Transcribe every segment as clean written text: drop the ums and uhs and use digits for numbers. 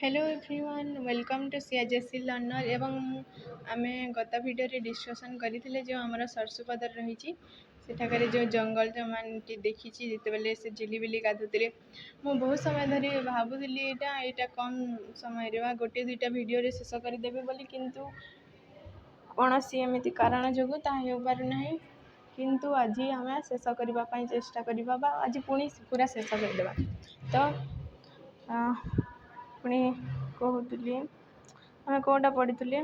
Hello everyone welcome to CIJC learner एवं आमे गत वीडियो डिस्कसन करते जो आमर सरसुपदर रही सेठाकर जो जंगल जमानटी देखी जिते से झिलिबिली गाधुले मु बहुत समय धरी भावुली यहाँ कम समय गोटे दुईटा वीडियो शेष करदेवी बोली किंतु कौन सी एमती कारण जो हो पारना किंतु आज आम शेष करने चेष्टा करवा आज पुणी पूरा शेष करदेवा तो पुणी कहूली आम कौटा पढ़ी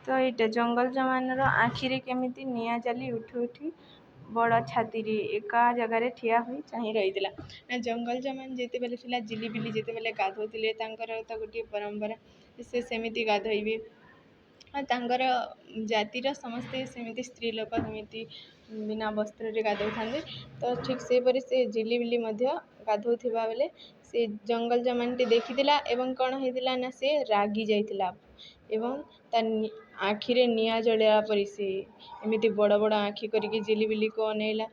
तो ये जंगल जमानर आखिरे केमिति निया जाली उठी उठी बड़ छाती एका जगार ठिया हुई चाह रही ना जंगल जमान जिते बेले थिला झिलिबिली जिते बेले गाधोले तो गोटे परंपरा से सेमिति गाधोइबे तांकर जातिर समस्ते सेमिति स्त्री लोक सेमिति बिना वस्त्र गाधो था तो ठीक सेपरी से झिलिबिली गाधोथिबा बेले से जंगल जमानटी देखिथिला एवं कौन होइथिला ना से रागी जाइथिला एवं ता आखिरे निया जड़ेला परी से एमिति बड़ बड़ आँखि करके झिलिबिली को अनेला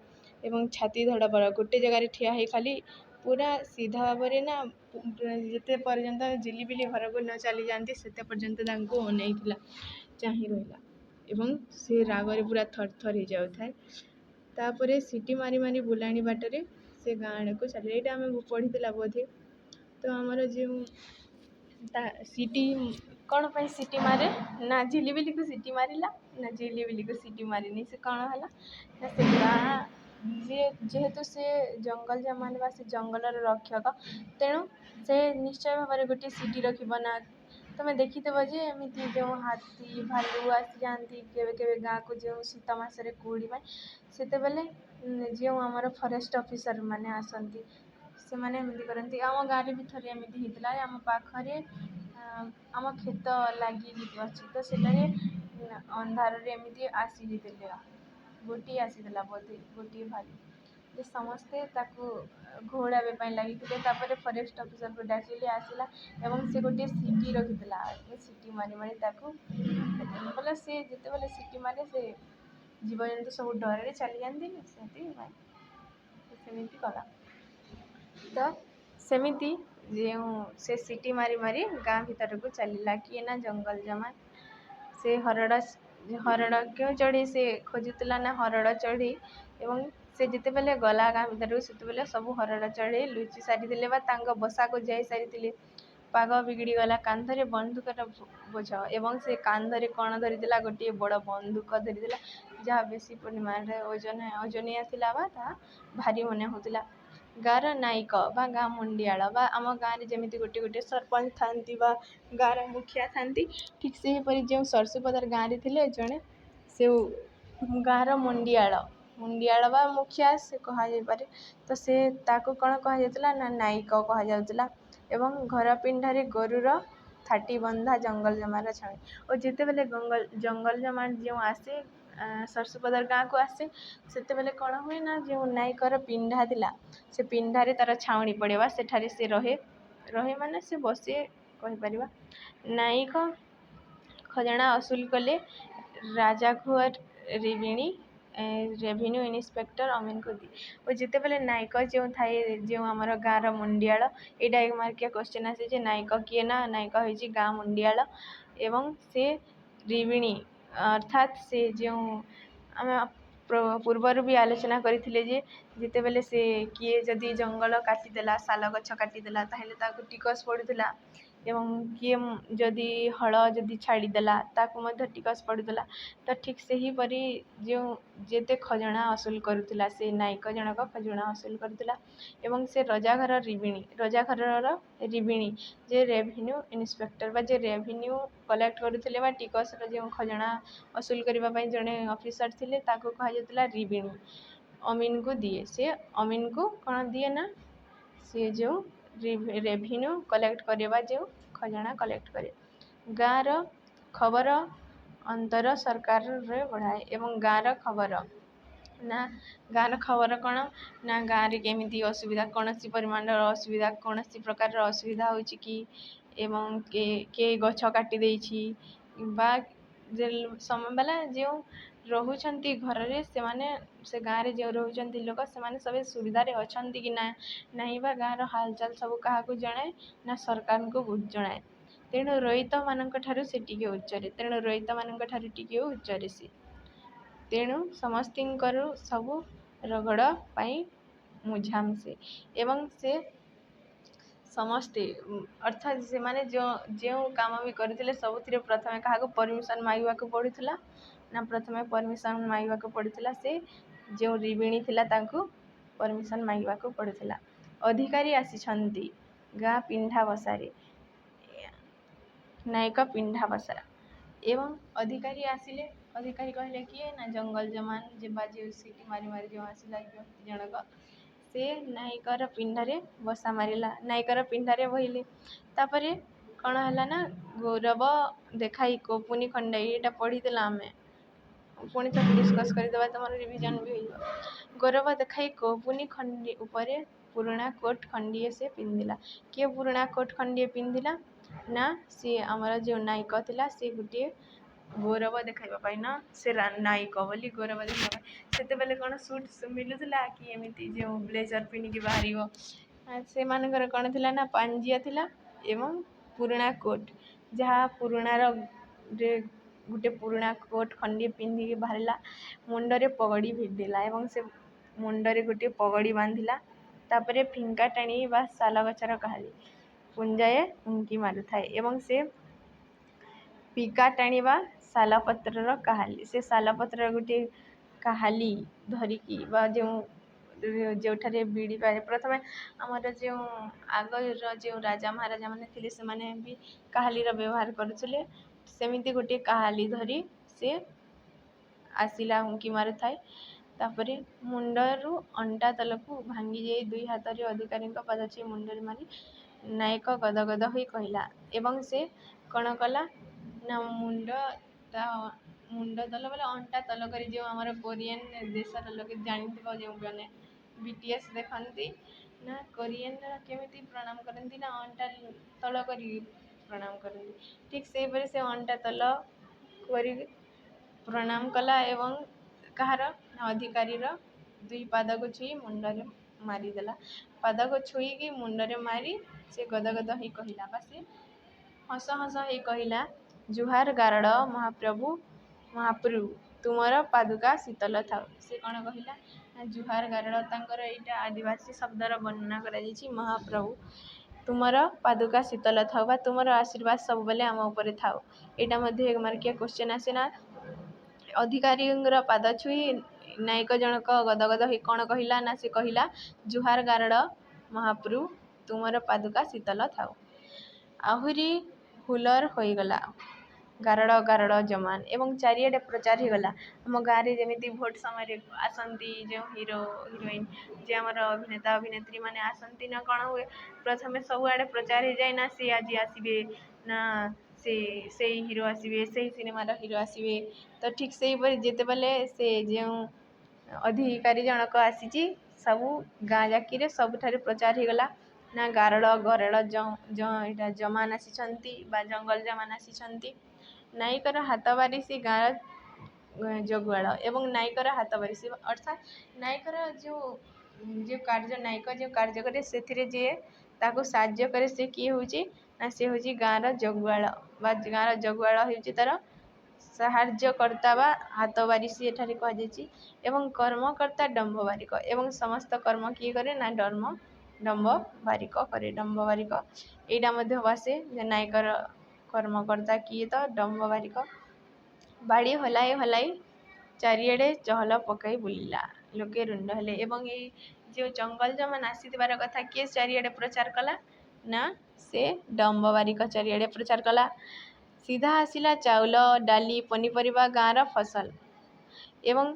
एवं छाती धड़ पर गोटे जगार ठिया है खाली पूरा सीधा भाव ना जिते पर्यंत झिलिबिली घर को न चली जाती से पर्यंत अनेइथिला चाही रहिला एवं से रागरे पूरा थर थर हो जाए तापर सिटी मारी मारी बुलाणी बाटरे से गाँ को चल यहाँ आम पढ़ीला बोधे तो आमर जो सिटी कौन पर सिटी मारे ना झिलिबिली को सिटी मारिला ना झिलिबिली को सिटी मारिनी से कौन है ना से गाँ जेहेतु से जंगल जमान बा से जंगलर रक्षक तेणु से निश्चय भाव में गोटे सिटी रखिब ना तुम्हें देखीदेव जे एमती जो हाथी भालू आसी जाती के गाँ को जो शीत मसरे कुड़ी से जो आमर फॉरेस्ट ऑफिसर माने आसती से माने एमती करती आम गाँव भी थोड़े एमती होता आम पाखरे आम खेत लगी अच्छी तो सेटारे अंधार एमती आसी गोटे आसीला बोधे गोटे भालू जे समस्ते घोड़ाबे लगी फॉरेस्ट ऑफिसर को डाकिले आसला एवं से गोटे सिटी रखीला सिटी मारी मारी बोले सी जिते बोले सिटी मारे से जीवजंतु सब डर चली जाती सेमती कला तो सेमिति जो से सिटी मारी मारी गाँ भीतर को चलला किए ना जंगल जमान से हरड़ क्यों चढ़ी से खोजुला ना हरड़ चढ़ी एवं से जिते बेले गला गाँ भीतर से बेले सब हरड़ चढ़ी लुचि सारी बसा को जाई सारी पाग बिगड़ी गला कांधरे बंदूकर बोझ एवं से कांधरे कौन धरी गोटे बड़ बंदूक धरी जहाँ बेसी परिमाण ओजनिया थिला भारी मन होता गाँर नायक बा गाँ मुंडियाल बा आम गाँव में जमी गोटे गोटे सरपंच थांती बा गाँर मुखिया थांती ठीक से परी जो सरसुपदार गाँव में थे जड़े से गाँर मुंडियाल बा मुखिया से कहुपे तो से ताको कौन कहला ना नायक कहला एवं घर पिंडारे गोरुर थाटी बंधा जंगल जमार छाणी और जिते बेले जंगल जमान जो आसे सरसुपदार गाँ को आसे से बेले कौन हुए ना जो नायकर पिंडा थिला से पिंडारे तार छाउणी पड़ेगा सेठारे से रहे रहे माने से बसे कहीपर नायक खजाना असूल कले राजा घुअर रिविणी रेवेन्यू इन्स्पेक्टर अमीन को दी और जिते बेले नायक जो थाए जो आमर गाँर मुंडियाल यहाँ एक मार्किया क्वेश्चन आसे नायक किए ना नायक हो गाँ मुंडियाल एवं से रिविणी अर्थात से जो आम पूर्वर भी आलोचना करथिले जे जिते बेले से किए जदि जंगल काटिदेला साल गछ काटिदेला ताहेले ताकु टिकस पड़ुला एवं किए जदि हल जदि छाड़ीदेला ताकु मध्य टिकस पड़ुला तो ठीक से ही परी जो जेते खजना असूल करुला से नायक जनक खजना असूल करुला एवं से रजाघर रिविणी जे रेवेन्यू इन्स्पेक्टर बा जे रेवेन्यू कलेक्ट करुले बा टिकस जो खजना असूल करने जड़े ऑफिसर थिले ताको कहा जाता रिविणी अमीन को दिए से अमीन को कौन दिए ना सी जो रेवेन्यू कलेक्ट करवा जो खजाना कलेक्ट करे गाँर खबर अंतर सरकार रे बढ़ाए एवं गाँर खबर ना गाँर खबर कौन ना गाँव में केमिति असुविधा कौन सी परिमाण असुविधा कौन सी प्रकार असुविधा होची कि एवं के गछ काटी देछि बा समय बाला जो ରହୁଛନ୍ତି ଘରରେ ସେମାନେ ସେ ଗାଁରେ ଯେଉଁ ରହୁଛନ୍ତି ଲୋକ ସେମାନେ ସବୁ ସୁବିଧାରେ ଅଛନ୍ତି କି ନାହିଁ ବା ଗାଁର ହାଲଚାଲ ସବୁ କାହାକୁ ଜଣାଏ ନା ସରକାରଙ୍କୁ ଜଣାଏ। ତେଣୁ ରଇତମାନଙ୍କ ଠାରୁ ସେ ଟିକେ ଉଚ୍ଚରେ ସେ। ତେଣୁ ସମସ୍ତଙ୍କର ସବୁ ରଗଡ଼ ପାଇଁ ମୁଝାମ୍ ସେ। ଏବଂ ସେ ସମସ୍ତେ ଅର୍ଥାତ୍ ସେମାନେ ଯେଉଁ କାମ ବି କରିଥିଲେ ସବୁଥିରେ ପ୍ରଥମେ କାହାକୁ ପରମିସନ୍ ମାଗିବାକୁ ପଡ଼ୁଥିଲା ନା ପ୍ରଥମେ ପରମିସନ୍ ମାଗିବାକୁ ପଡ଼ୁଥିଲା ସେ ଯେଉଁ ରିବିଣି ଥିଲା ତାଙ୍କୁ ପରମିସନ୍ ମାଗିବାକୁ ପଡ଼ୁଥିଲା। ଅଧିକାରୀ ଆସିଛନ୍ତି ଗାଁ ପିଣ୍ଡା ବସାରେ, ନାୟକ ପିଣ୍ଡା ବସା। ଏବଂ ଅଧିକାରୀ ଆସିଲେ, ଅଧିକାରୀ କହିଲେ କିଏ ନା ଜଙ୍ଗଲ ଜମାନ ଯେଉଁ ସିଟି ମାରି ମାରି ଯେଉଁ ଆସିଲା ବ୍ୟକ୍ତି ଜଣକ ସେ ନାୟକର ପିଣ୍ଡାରେ ବସା ମାରିଲା, ନାୟକର ପିଣ୍ଡାରେ ବହିଲେ। ତାପରେ କ'ଣ ହେଲା ନା ଗୌରବ ଦେଖାଇ କୋପୁନି ଖଣ୍ଡାଇ, ଏଇଟା ପଢ଼ିଥିଲା ଆମେ, ପୁଣି ଥରେ ଡିସ୍କସ୍ କରିଦେବା, ତୁମର ରିଭିଜନ୍ ବି ହେଇଯିବ। ଗୌରବ ଦେଖାଇ କୋପୁନି ଖଣ୍ଡି ଉପରେ ପୁରୁଣା କୋଟ୍ ଖଣ୍ଡିଏ ସେ ପିନ୍ଧିଲା। କିଏ ପୁରୁଣା କୋଟ୍ ଖଣ୍ଡିଏ ପିନ୍ଧିଲା ନା ସିଏ ଆମର ଯେଉଁ ନାୟକ ଥିଲା ସେ ଗୋଟିଏ ଗୌରବ ଦେଖାଇବା ପାଇଁ ନା ସେ ନାୟକ ବୋଲି ଗୌରବ ଦେଖାଇବା ପାଇଁ। ସେତେବେଳେ କ'ଣ ସୁଟ୍ ମିଳୁଥିଲା କି ଏମିତି ଯେଉଁ ବ୍ଲେଜର୍ ପିନ୍ଧିକି ବାହାରିବ? ସେମାନଙ୍କର କ'ଣ ଥିଲା ନା ପାଞ୍ଜିଆ ଥିଲା ଏବଂ ପୁରୁଣା କୋଟ୍, ଯାହା ପୁରୁଣାର ଗୋଟେ ପୁରୁଣା କୋଟ୍ ଖଣ୍ଡିଏ ପିନ୍ଧିକି ବାହାରିଲା, ମୁଣ୍ଡରେ ପଗଡ଼ି ଭିଡ଼ିଲା ଏବଂ ସେ ମୁଣ୍ଡରେ ଗୋଟିଏ ପଗଡ଼ି ବାନ୍ଧିଲା। ତାପରେ ଫିଙ୍କା ଟାଣି ବା ଶାଲ ଗଛର କାହାଳି ପୁଞ୍ଜାଏ ଉଙ୍କି ମାରୁଥାଏ ଏବଂ ସେ ପିକା ଟାଣି ବା ଶାଲପତ୍ରର କାହାଳି, ସେ ଶାଲପତ୍ରର ଗୋଟିଏ କାହାଳି ଧରିକି ବା ଯେଉଁଠାରେ ବିଡ଼ି ପାରେ, ପ୍ରଥମେ ଆମର ଆଗର ଯେଉଁ ରାଜା ମହାରାଜାମାନେ ଥିଲେ ସେମାନେ ବି କାହାଳିର ବ୍ୟବହାର କରୁଥିଲେ। ସେମିତି ଗୋଟିଏ କାହାଳି ଧରି ସେ ଆସିଲା, ଉଙ୍କି ମାରୁଥାଏ। ତାପରେ ମୁଣ୍ଡରୁ ଅଣ୍ଟା ତଳକୁ ଭାଙ୍ଗିଯାଇ ଦୁଇ ହାତରେ ଅଧିକାରୀଙ୍କ ପାଦ ଛୁଇଁ ମୁଣ୍ଡରେ ମାରି ନାୟକ ଗଦଗଦ ହୋଇ କହିଲା। ଏବଂ ସେ କ'ଣ କଲା ନା ମୁଣ୍ଡ ତଳ ବୋଲେ ଅଣ୍ଟା ତଳ କରି, ଯେଉଁ ଆମର କୋରିଆନ୍ ଦେଶର ଲୋକ ଜାଣିଥିବ, ଯେଉଁମାନେ BTS ଦେଖନ୍ତି ନା କୋରିଆନ୍ର କେମିତି ପ୍ରଣାମ କରନ୍ତି ନା ଅଣ୍ଟା ତଳ କରି ପ୍ରଣାମ କରନ୍ତି, ଠିକ୍ ସେହିପରି ସେ ଅଣ୍ଟା ତଳ କରି ପ୍ରଣାମ କଲା ଏବଂ କାହାର ନା ଅଧିକାରୀର ଦୁଇ ପାଦକୁ ଛୁଇଁ ମୁଣ୍ଡରେ ମାରିଦେଲା। ପାଦକୁ ଛୁଇଁକି ମୁଣ୍ଡରେ ମାରି ସେ ଗଦଗଦ ହୋଇ କହିଲା ବା ସେ ହସ ହସ ହୋଇ କହିଲା, ଜୁହାର ଗାରଡ଼ ମହାପ୍ରଭୁ ତୁମର ପାଦୁକା ଶୀତଳ ଥାଉ। ସେ କ'ଣ କହିଲା ନା ଜୁହାର ଗାରଡ଼, ତାଙ୍କର ଏଇଟା ଆଦିବାସୀ ଶବ୍ଦର ବର୍ଣ୍ଣନା କରାଯାଇଛି। ମହାପ୍ରଭୁ ତୁମର ପାଦୁକା ଶୀତଳ ଥାଉ ବା ତୁମର ଆଶୀର୍ବାଦ ସବୁବେଳେ ଆମ ଉପରେ ଥାଉ। ଏଇଟା ମଧ୍ୟ ଏକ ମାର୍କିଆ କ୍ୱେଶ୍ଚନ୍ ଆସେ ନା। ଅଧିକାରୀଙ୍କର ପାଦ ଛୁଇଁ ନାୟକ ଜଣକ ଗଦଗଦ ହୋଇ କ'ଣ କହିଲା ନା ସେ କହିଲା, ଜୁହାର ଗାରଡ଼ ମହାପ୍ରଭୁ ତୁମର ପାଦୁକା ଶୀତଳ ଥାଉ। ଆହୁରି ହୁଲର ହୋଇଗଲା ଗାରଡ଼ ଗାରଡ଼ ଜମାନ ଏବଂ ଚାରିଆଡ଼େ ପ୍ରଚାର ହୋଇଗଲା। ଆମ ଗାଁରେ ଯେମିତି ଭୋଟ୍ ସମୟରେ ଆସନ୍ତି ଯେଉଁ ହିରୋ ହିରୋଇନ୍, ଯେ ଆମର ଅଭିନେତା ଅଭିନେତ୍ରୀମାନେ ଆସନ୍ତି ନା କ'ଣ ହୁଏ, ପ୍ରଥମେ ସବୁଆଡ଼େ ପ୍ରଚାର ହେଇଯାଏ ନା ସେ ଆଜି ଆସିବେ, ନା ସେଇ ହିରୋ ଆସିବେ, ସେଇ ସିନେମାର ହିରୋ ଆସିବେ। ତ ଠିକ୍ ସେହିପରି ଯେତେବେଳେ ସେ ଯେଉଁ ଅଧିକାରୀ ଜଣକ ଆସିଛି, ସବୁ ଗାଁ ଯାକିରେ ସବୁଠାରେ ପ୍ରଚାର ହୋଇଗଲା ନା ଗାରଡ଼ ଗରଡ଼ ଏଇଟା ଜମାନ ଆସିଛନ୍ତି ବା ଜଙ୍ଗଲ ଜମାନ ଆସିଛନ୍ତି। ନାୟକର ହାତ ବାରିଶି ଗାଁର ଜଗୁଆଳ ଏବଂ ନାୟକର ହାତ ବାରିଶି ଅର୍ଥାତ୍ ନାୟକର ଯେଉଁ ନାୟକ ଯେଉଁ କାର୍ଯ୍ୟ କରେ ସେଥିରେ ଯିଏ ତାକୁ ସାହାଯ୍ୟ କରେ ସେ କିଏ ହେଉଛି ନା ସେ ହେଉଛି ଗାଁର ଜଗୁଆଳ ବା ଗାଁର ଜଗୁଆଳ ହେଉଛି ତା'ର ସାହାଯ୍ୟକର୍ତ୍ତା ବା ହାତ ବାରିଶି ଏଠାରେ କୁହାଯାଇଛି। ଏବଂ କର୍ମକର୍ତ୍ତା ଡମ୍ବ ବାରିକ ଏବଂ ସମସ୍ତ କର୍ମ କିଏ କରେ ନା ଡମ୍ବ ବାରିକ କରେ। ଡମ୍ବ ବାରିକ ଏଇଟା ମଧ୍ୟ ବାସେ ଯେ ନାୟକର କର୍ମକର୍ତ୍ତା କିଏ ତ ଡମ୍ବ ବାରିକ। ବାଡ଼ି ହଲାଇ ହଲାଇ ଚାରିଆଡ଼େ ଚହଲ ପକାଇ ବୁଲିଲା, ଲୋକେ ରୁଣ୍ଡ ହେଲେ ଏବଂ ଏଇ ଯେଉଁ ଜଙ୍ଗଲ ଜମାନ ଆସିଥିବାର କଥା କିଏ ଚାରିଆଡ଼େ ପ୍ରଚାର କଲା ନା ସେ ଡମ୍ବ ବାରିକ ଚାରିଆଡ଼େ ପ୍ରଚାର କଲା। ସିଧା ଆସିଲା ଚାଉଳ ଡାଲି ପନିପରିବା ଗାଁର ଫସଲ ଏବଂ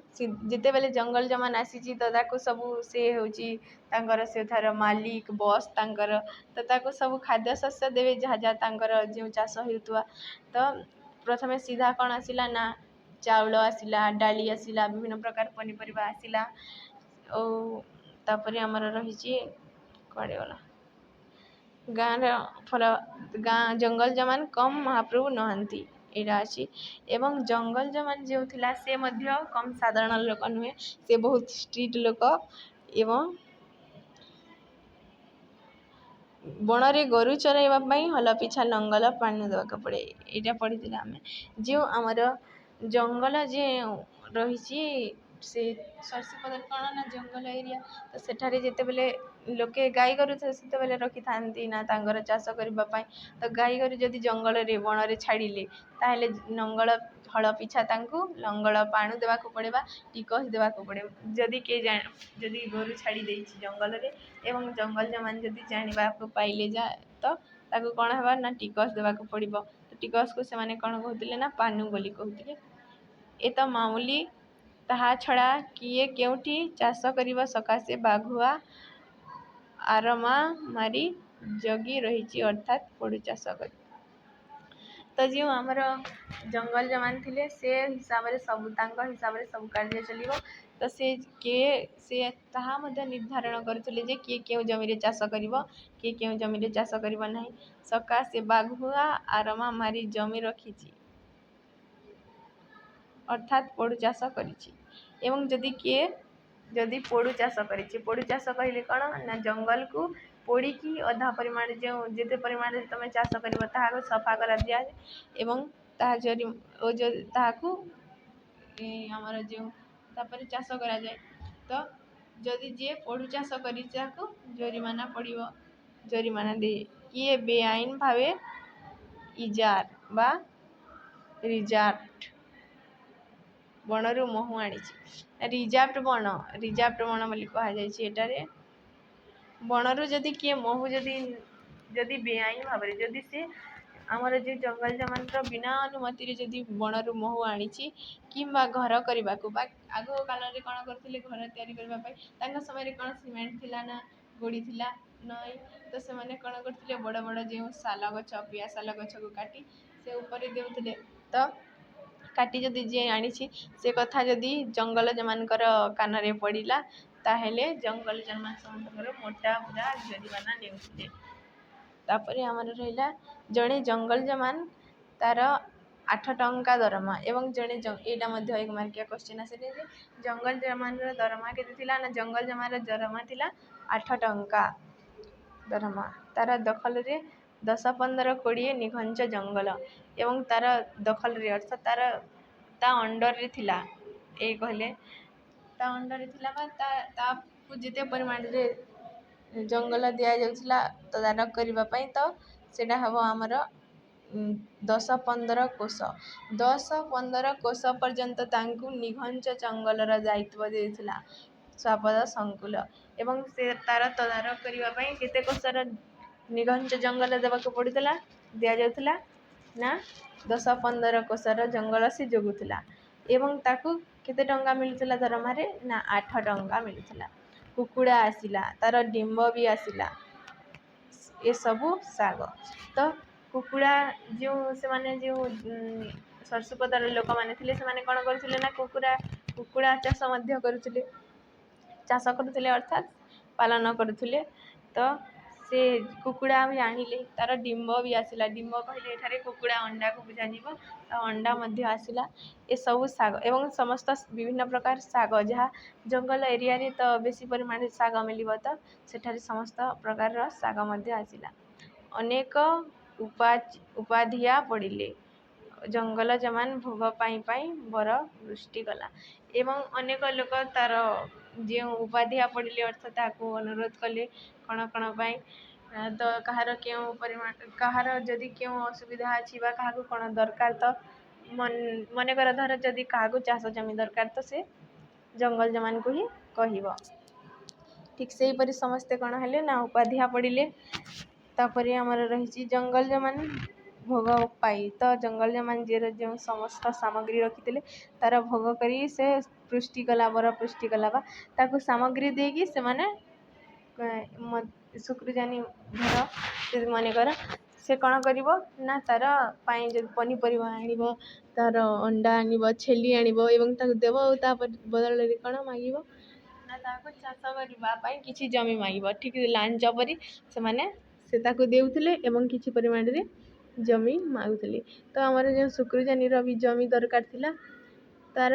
ଯେତେବେଳେ ଜଙ୍ଗଲ ଜମାନ ଆସିଛି ତ ତାକୁ ସବୁ ସେ ହେଉଛି ତାଙ୍କର ସେଠାର ମାଲିକ ବସ୍ ତାଙ୍କର, ତ ତାକୁ ସବୁ ଖାଦ୍ୟଶସ୍ୟ ଦେବେ ଯାହା ଯାହା ତାଙ୍କର ଯେଉଁ ଚାଷ ହେଉଥିବା। ତ ପ୍ରଥମେ ସିଧା କ'ଣ ଆସିଲା ନା ଚାଉଳ ଆସିଲା, ଡାଲି ଆସିଲା, ବିଭିନ୍ନ ପ୍ରକାର ପନିପରିବା ଆସିଲା ଓ ତାପରେ ଆମର ରହିଛି କୁଆଡ଼େ ଗଲା ଗାଁର ଗାଁ ଜଙ୍ଗଲ ଜମାନ କମ୍ ମହାପ୍ରଭୁ ନହାନ୍ତି। ଏଇଟା ଅଛି। ଏବଂ ଜଙ୍ଗଲ ଜମାନ ଯେଉଁ ଥିଲା ସେ ମଧ୍ୟ କମ୍ ସାଧାରଣ ଲୋକ ନୁହେଁ, ସେ ବହୁତ ଷ୍ଟ୍ରିଟ୍ ଲୋକ। ଏବଂ ବଣରେ ଗୋରୁ ଚରାଇବା ପାଇଁ ହଲ ପିଛା ଲଙ୍ଗଳ ପାଣି ଦେବାକୁ ପଡ଼େ। ଏଇଟା ପଢ଼ିଥିଲେ ଆମେ। ଯେଉଁ ଆମର ଜଙ୍ଗଲ ଯେଉଁ ରହିଛି ସେ ସର୍ଷିପଦର କ'ଣ ନା ଜଙ୍ଗଲ ଏରିଆ, ତ ସେଠାରେ ଯେତେବେଳେ ଲୋକେ ଗାଈ ଗୋରୁ ସେତେବେଳେ ରଖିଥାନ୍ତି ନା ତାଙ୍କର ଚାଷ କରିବା ପାଇଁ। ତ ଗାଈ ଗୋରୁ ଯଦି ଜଙ୍ଗଲରେ ବଣରେ ଛାଡ଼ିଲେ ତାହେଲେ ଲଙ୍ଗଳ ହଳ ପିଛା ତାଙ୍କୁ ଲଙ୍ଗଳ ପାଣି ଦେବାକୁ ପଡ଼େ ବା ଟିକସ ଦେବାକୁ ପଡ଼େ। ଯଦି କିଏ ଯଦି ଗୋରୁ ଛାଡ଼ି ଦେଇଛି ଜଙ୍ଗଲରେ ଏବଂ ଜଙ୍ଗଲ ଜମାନ ଯଦି ଜାଣିବାକୁ ପାଇଲେ ତ ତାକୁ କ'ଣ ହେବା ନା ଟିକସ ଦେବାକୁ ପଡ଼ିବ। ତ ଟିକସକୁ ସେମାନେ କ'ଣ କହୁଥିଲେ ନା ପାନୁ ବୋଲି କହୁଥିଲେ। ଏ ତ ମାମୁଲି, ତାହା ଛଡ଼ା କିଏ କେଉଁଠି ଚାଷ କରିବା ସକାଶେ ବାଘୁଆ ଆରମା ମାରି ଜଗି ରହିଛି, ଅର୍ଥାତ୍ ପୋଡ଼ୁ ଚାଷ କରି। ତ ଯେଉଁ ଆମର ଜଙ୍ଗଲ ଜମାନ ଥିଲେ ସେ ହିସାବରେ ସବୁ ତାଙ୍କ ହିସାବରେ ସବୁ କାର୍ଯ୍ୟ ଚାଲିବ। ତ ସେ ତାହା ମଧ୍ୟ ନିର୍ଦ୍ଧାରଣ କରୁଥିଲେ ଯେ କିଏ କେଉଁ ଜମିରେ ଚାଷ କରିବ, କିଏ କେଉଁ ଜମିରେ ଚାଷ କରିବ ନାହିଁ। ସକାଶେ ବାଘୁଆ ଆରମା ମାରି ଜମି ରଖିଛି, ଅର୍ଥାତ୍ ପୋଡ଼ୁ ଚାଷ କରିଛି। ଏବଂ ଯଦି ପୋଡ଼ୁ ଚାଷ କରିଛି, ପୋଡ଼ୁ ଚାଷ କହିଲେ କ'ଣ ନା ଜଙ୍ଗଲକୁ ପୋଡ଼ିକି ଅଧା ପରିମାଣରେ ଯେତେ ପରିମାଣରେ ତୁମେ ଚାଷ କରିବ ତାହାକୁ ସଫା କରାଯାଏ ଏବଂ ତାହାକୁ ଆମର ତାପରେ ଚାଷ କରାଯାଏ। ତ ଯଦି ଯିଏ ପୋଡ଼ୁ ଚାଷ କରିଛି ତାକୁ ଜୋରିମାନା ପଡ଼ିବ। ଜୋରିମାନା ଦେଇ କିଏ ବେଆଇନ ଭାବେ ଇଜାର ବା ରିଜାର୍ଭ ବଣରୁ ମହୁ ଆଣିଛି। ରିଜାର୍ଭ ବଣ ବୋଲି କୁହାଯାଇଛି। ଏଠାରେ ବଣରୁ ଯଦି କିଏ ମହୁ ଯଦି ବେଆଇନ ଭାବରେ ଯଦି ସେ ଆମର ଯେ ଜଙ୍ଗଲ ଜମାନର ବିନା ଅନୁମତିରେ ଯଦି ବଣରୁ ମହୁ ଆଣିଛି କିମ୍ବା ଘର କରିବାକୁ ବା ଆଗ କାଳରେ କ'ଣ କରୁଥିଲେ ଘର ତିଆରି କରିବା ପାଇଁ ତାଙ୍କ ସମୟରେ କ'ଣ ସିମେଣ୍ଟ ଥିଲା ନା ଗୋଡ଼ି ଥିଲା ନଈ। ତ ସେମାନେ କ'ଣ କରୁଥିଲେ ବଡ଼ ବଡ଼ ଯେଉଁ ଶାଳ ଗଛ ପିଆ ଶାଳ ଗଛକୁ କାଟି ସେ ଉପରେ ଦେଉଥିଲେ। ତ କାଟି ଯଦି ଯିଏ ଆଣିଛି ସେ କଥା ଯଦି ଜଙ୍ଗଲ ଜମାନଙ୍କର କାନରେ ପଡ଼ିଲା ତାହେଲେ ଜଙ୍ଗଲ ଜମାନ ସମସ୍ତଙ୍କର ମୋଟା ପୁରା ଜୋରିମାନା ନେଉଥିଲେ। ତାପରେ ଆମର ରହିଲା ଜଣେ ଜଙ୍ଗଲ ଜମାନ ତାର 8 ଟଙ୍କା ଦରମା ଏବଂ ଜଣେ ଏଇଟା ମଧ୍ୟ 1 ମାର୍କିଆ କ୍ୱେଶ୍ଚିନ୍ ଆସିଲେ ଯେ ଜଙ୍ଗଲ ଜମାନର ଦରମା କେତେ ଥିଲା ନା ଜଙ୍ଗଲ ଜମାନର ଦରମା ଥିଲା 8 ଟଙ୍କା ଦରମା। ତାର ଦଖଲରେ 10, 15, 20 ନିଘଞ୍ଚ ଜଙ୍ଗଲ ଏବଂ ତାର ଦଖଲରେ ଅର୍ଥାତ୍ ତା ଅଣ୍ଡରରେ ଥିଲା। ଏଇ କହିଲେ ତା ଅଣ୍ଡରରେ ଥିଲା ବା ତାକୁ ଯେତେ ପରିମାଣରେ ଜଙ୍ଗଲ ଦିଆଯାଉଥିଲା ତଦାରଖ କରିବା ପାଇଁ ତ ସେଇଟା ହେବ ଆମର 10, 15 କୋଶ। 10, 15 କୋଶ ପର୍ଯ୍ୟନ୍ତ ତାଙ୍କୁ ନିଘଞ୍ଚ ଜଙ୍ଗଲର ଦାୟିତ୍ୱ ଦେଇଥିଲା ସ୍ୱାପଦ ସଂକୁଳ ଏବଂ ସେ ତାର ତଦାରଖ କରିବା ପାଇଁ କେତେ କୋଶର ନିଘଞ୍ଚ ଜଙ୍ଗଲ ଦେବାକୁ ଦିଆଯାଉଥିଲା ନା 10, 15 କୋଶର ଜଙ୍ଗଲ ସେ ଜଗୁଥିଲା ଏବଂ ତାକୁ କେତେ ଟଙ୍କା ମିଳୁଥିଲା ଦରମାରେ ନା 8 ଟଙ୍କା ମିଳୁଥିଲା। କୁକୁଡ଼ା ଆସିଲା, ତାର ଡିମ୍ବ ବି ଆସିଲା, ଏସବୁ ଶାଗ। ତ କୁକୁଡ଼ା ସେମାନେ ଯେଉଁ ସର୍ଷିପଦର ଲୋକମାନେ ଥିଲେ ସେମାନେ କ'ଣ କରୁଥିଲେ ନା କୁକୁଡ଼ା ଚାଷ ମଧ୍ୟ କରୁଥିଲେ ଅର୍ଥାତ୍ ପାଳନ କରୁଥିଲେ। ତ ସେ କୁକୁଡ଼ା ବି ଆଣିଲେ, ତାର ଡିମ୍ବ ବି ଆସିଲା। ଡିମ୍ବ କହିଲେ ଏଠାରେ କୁକୁଡ଼ା ଅଣ୍ଡାକୁ ବୁଝାଯିବ। ତ ଅଣ୍ଡା ମଧ୍ୟ ଆସିଲା। ଏସବୁ ଶାଗ ଏବଂ ସମସ୍ତ ବିଭିନ୍ନ ପ୍ରକାର ଶାଗ ଯାହା ଜଙ୍ଗଲ ଏରିଆରେ ତ ବେଶୀ ପରିମାଣରେ ଶାଗ ମିଳିବ ତ ସେଠାରେ ସମସ୍ତ ପ୍ରକାରର ଶାଗ ମଧ୍ୟ ଆସିଲା। ଅନେକ ଉପାଧିଆ ପଡ଼ିଲେ, ଜଙ୍ଗଲ ଜମାନ ଭୋଗ ପାଇଁ ବର ବୃଷ୍ଟି କଲା। ଏବଂ ଅନେକ ଲୋକ ତାର ଯେଉଁ ଉପାଧିଆ ପଡ଼ିଲେ ଅର୍ଥାତ୍ ତାହାକୁ ଅନୁରୋଧ କଲେ କ'ଣ ପାଇଁ ତ କାହାର ଯଦି କେଉଁ ଅସୁବିଧା ଅଛି ବା କାହାକୁ କ'ଣ ଦରକାର ତ ମନେକର ଧର ଯଦି କାହାକୁ ଚାଷ ଜମି ଦରକାର ତ ସେ ଜଙ୍ଗଲ ଜମାନଙ୍କୁ ହିଁ କହିବ। ଠିକ୍ ସେହିପରି ସମସ୍ତେ କ'ଣ ହେଲେ ନା ଉପାଧିଆ ପଡ଼ିଲେ। ତାପରେ ଆମର ରହିଛି ଜଙ୍ଗଲ ଜମାନ ଭୋଗ ପାଇ ତ ଜଙ୍ଗଲ ଜମାନ ଯେଉଁ ସମସ୍ତ ସାମଗ୍ରୀ ରଖିଥିଲେ ତାର ଭୋଗ କରି ସେ ବର ପୃଷ୍ଟି କଲା ବା ତାକୁ ସାମଗ୍ରୀ ଦେଇକି ସେମାନେ ଶୁକ୍ରଜାନି ଧର ମନେକର ସେ କ'ଣ କରିବ ନା ତାର ପାଇଁ ଯଦି ପନିପରିବା ଆଣିବ, ତାର ଅଣ୍ଡା ଆଣିବ, ଛେଳି ଆଣିବ ଏବଂ ତାକୁ ଦେବ ଆଉ ତା ବଦଳରେ କ'ଣ ମାଗିବ ନା ତାହାକୁ ଚାଷ କରିବା ପାଇଁ କିଛି ଜମି ମାଗିବ। ଠିକ୍ ଲାଞ୍ଚ ପରି ସେମାନେ ସେ ତାକୁ ଦେଉଥିଲେ ଏବଂ କିଛି ପରିମାଣରେ ଜମି ମାଗୁଥିଲେ। ତ ଆମର ଯେଉଁ ଶୁକ୍ରଜାନିର ବି ଜମି ଦରକାର ଥିଲା, ତାର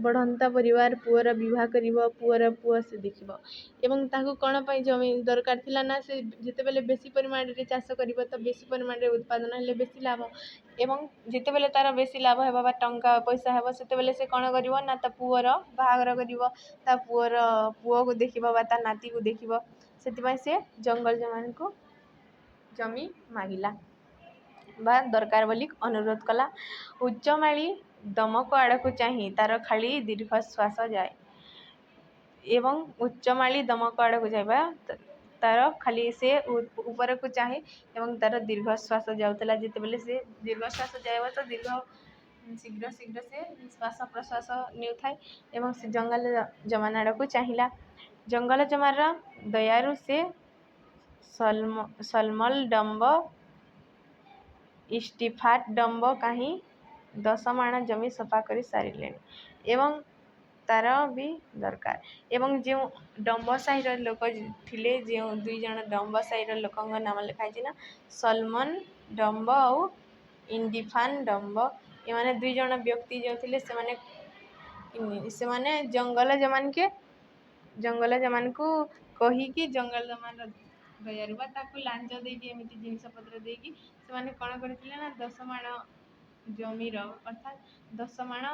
ବଢ଼ନ୍ତା ପରିବାର ପୁଅର ବିବାହ କରିବ, ପୁଅର ପୁଅ ସେ ଦେଖିବ। ଏବଂ ତାକୁ କ'ଣ ପାଇଁ ଜମି ଦରକାର ଥିଲା ନା, ସେ ଯେତେବେଳେ ବେଶୀ ପରିମାଣରେ ଚାଷ କରିବ ତ ବେଶୀ ପରିମାଣରେ ଉତ୍ପାଦନ ହେଲେ ବେଶୀ ଲାଭ, ଏବଂ ଯେତେବେଳେ ତାର ବେଶୀ ଲାଭ ହେବ ବା ଟଙ୍କା ପଇସା ହେବ, ସେତେବେଳେ ସେ କ'ଣ କରିବ ନା ତା ପୁଅର ବାହାଘର କରିବ, ତା ପୁଅକୁ ଦେଖିବ ବା ତା ନାତିକୁ ଦେଖିବ। ସେଥିପାଇଁ ସେ ଜଙ୍ଗଲମାନଙ୍କୁ ଜମି ମାଗିଲା ବା ଦରକାର ବୋଲି ଅନୁରୋଧ କଲା। ଉଚ୍ଚମାଳି ଦମକ ଆଡ଼କୁ ଚାହିଁ ତାର ଖାଲି ଦୀର୍ଘଶ୍ୱାସ ଯାଏ। ଏବଂ ଉଚ୍ଚମାଳି ଦମକ ଆଡ଼କୁ ଯାଇବା ତାର ଖାଲି ସେ ଉପରକୁ ଚାହେଁ ଏବଂ ତାର ଦୀର୍ଘଶ୍ୱାସ ଯାଉଥିଲା। ଯେତେବେଳେ ସେ ଦୀର୍ଘଶ୍ୱାସ ଯାଇବ ତ ଶୀଘ୍ର ଶୀଘ୍ର ସେ ନିଶ୍ୱାସ ପ୍ରଶ୍ୱାସ ନେଉଥାଏ ଏବଂ ସେ ଜଙ୍ଗଲ ଜମାନ ଆଡ଼କୁ ଚାହିଁଲା। ଜଙ୍ଗଲ ଜମାର ଦୟାରୁ ସେ ସଲମଲ ଡମ୍ବ ଇଷ୍ଟିଫାଟ ଡମ୍ବ କାହିଁ 10 ମାଣ ଜମି ସଫା କରି ସାରିଲେଣି ଏବଂ ତାର ବି ଦରକାର। ଏବଂ ଯେଉଁ ଡମ୍ବ ସାହିର ଲୋକ ଥିଲେ, ଯେଉଁ 2 ଜଣ ଡମ୍ବ ସାହିର ଲୋକଙ୍କ ନାମ ଲେଖା ହେଇଛି ନା, ସଲମନ ଡମ୍ବ ଆଉ ଇଣ୍ଡିଫାନ ଡମ୍ବ। ଏମାନେ 2 ଜଣ ବ୍ୟକ୍ତି ଯେଉଁ ଥିଲେ, ସେମାନେ ଜଙ୍ଗଲ ଜମାନଙ୍କୁ କହିକି ଜଙ୍ଗଲ ଜମାନର ଦୟାରୁ ବା ତାକୁ ଲାଞ୍ଚ ଦେଇକି, ଏମିତି ଜିନିଷପତ୍ର ଦେଇକି ସେମାନେ କ'ଣ କରିଥିଲେ ନା 10 ମାଣ ଜମିର ଅର୍ଥାତ୍ 10 ମାଣ